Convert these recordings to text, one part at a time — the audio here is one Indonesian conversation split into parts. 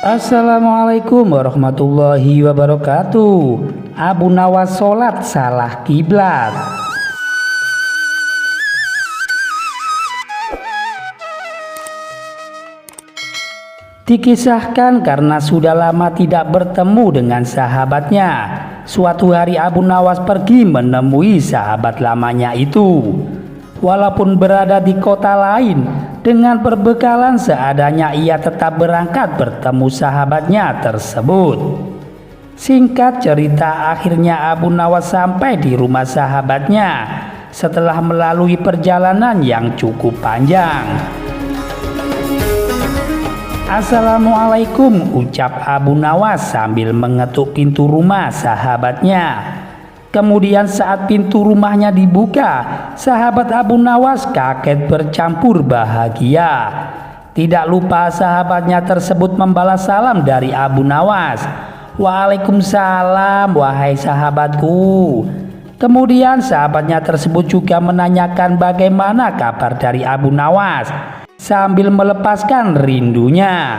Assalamualaikum warahmatullahi wabarakatuh. Abu Nawas sholat salah kiblat. Dikisahkan karena sudah lama tidak bertemu dengan sahabatnya, suatu hari Abu Nawas pergi menemui sahabat lamanya itu. Walaupun berada di kota lain, dengan perbekalan seadanya ia tetap berangkat bertemu sahabatnya tersebut. Singkat cerita, akhirnya Abu Nawas sampai di rumah sahabatnya setelah melalui perjalanan yang cukup panjang. Assalamualaikum, ucap Abu Nawas sambil mengetuk pintu rumah sahabatnya. Kemudian saat pintu rumahnya dibuka, sahabat Abu Nawas kaget bercampur bahagia. Tidak lupa sahabatnya tersebut membalas salam dari Abu Nawas. Waalaikumsalam wahai sahabatku. Kemudian sahabatnya tersebut juga menanyakan bagaimana kabar dari Abu Nawas sambil melepaskan rindunya.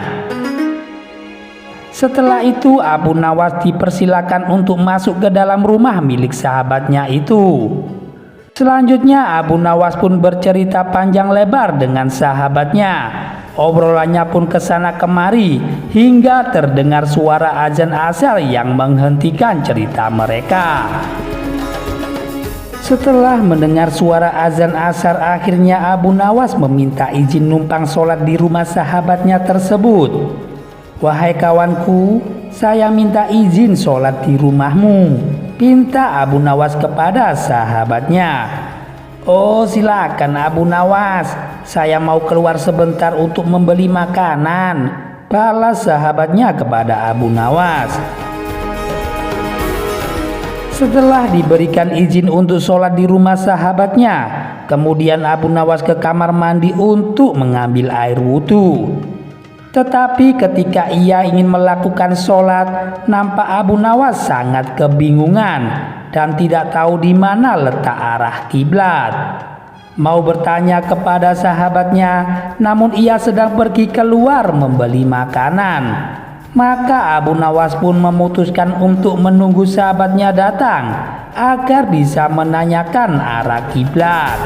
Setelah itu Abu Nawas dipersilakan untuk masuk ke dalam rumah milik sahabatnya itu. Selanjutnya Abu Nawas pun bercerita panjang lebar dengan sahabatnya. Obrolannya pun kesana kemari hingga terdengar suara azan asar yang menghentikan cerita mereka. Setelah mendengar suara azan asar, akhirnya Abu Nawas meminta izin numpang sholat di rumah sahabatnya tersebut. Wahai kawanku, saya minta izin sholat di rumahmu, pinta Abu Nawas kepada sahabatnya. Oh silakan Abu Nawas, saya mau keluar sebentar untuk membeli makanan, balas sahabatnya kepada Abu Nawas. Setelah diberikan izin untuk sholat di rumah sahabatnya, kemudian Abu Nawas ke kamar mandi untuk mengambil air wudhu. Tetapi ketika ia ingin melakukan sholat, nampak Abu Nawas sangat kebingungan dan tidak tahu di mana letak arah kiblat. Mau bertanya kepada sahabatnya, namun ia sedang pergi keluar membeli makanan. Maka Abu Nawas pun memutuskan untuk menunggu sahabatnya datang agar bisa menanyakan arah kiblat.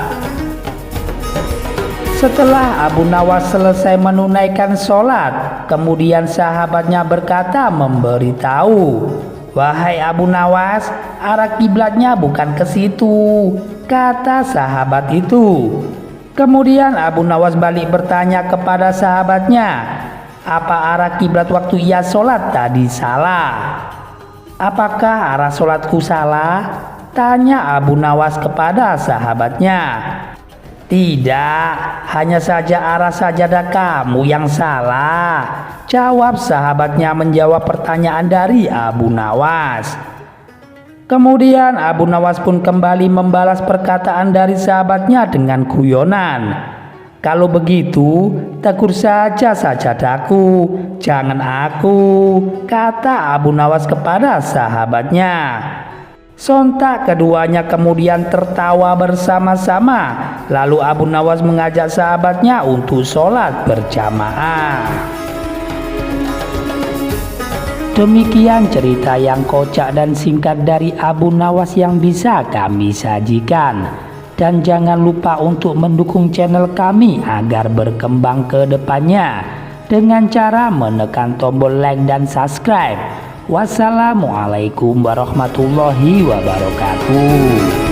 Setelah Abu Nawas selesai menunaikan sholat, kemudian sahabatnya berkata memberitahu, wahai Abu Nawas, arah kiblatnya bukan ke situ, kata sahabat itu. Kemudian Abu Nawas balik bertanya kepada sahabatnya, apa arah kiblat waktu ia sholat tadi salah? Apakah arah sholatku salah? Tanya Abu Nawas kepada sahabatnya. Tidak, hanya saja arah sajadah kamu yang salah, jawab sahabatnya menjawab pertanyaan dari Abu Nawas. Kemudian Abu Nawas pun kembali membalas perkataan dari sahabatnya dengan guyonan. Kalau begitu, tegur saja sajadahku, jangan aku, kata Abu Nawas kepada sahabatnya. Sontak keduanya kemudian tertawa bersama-sama. Lalu Abu Nawas mengajak sahabatnya untuk sholat berjamaah. Demikian cerita yang kocak dan singkat dari Abu Nawas yang bisa kami sajikan. Dan jangan lupa untuk mendukung channel kami agar berkembang ke depannya dengan cara menekan tombol like dan subscribe. Wassalamualaikum warahmatullahi wabarakatuh.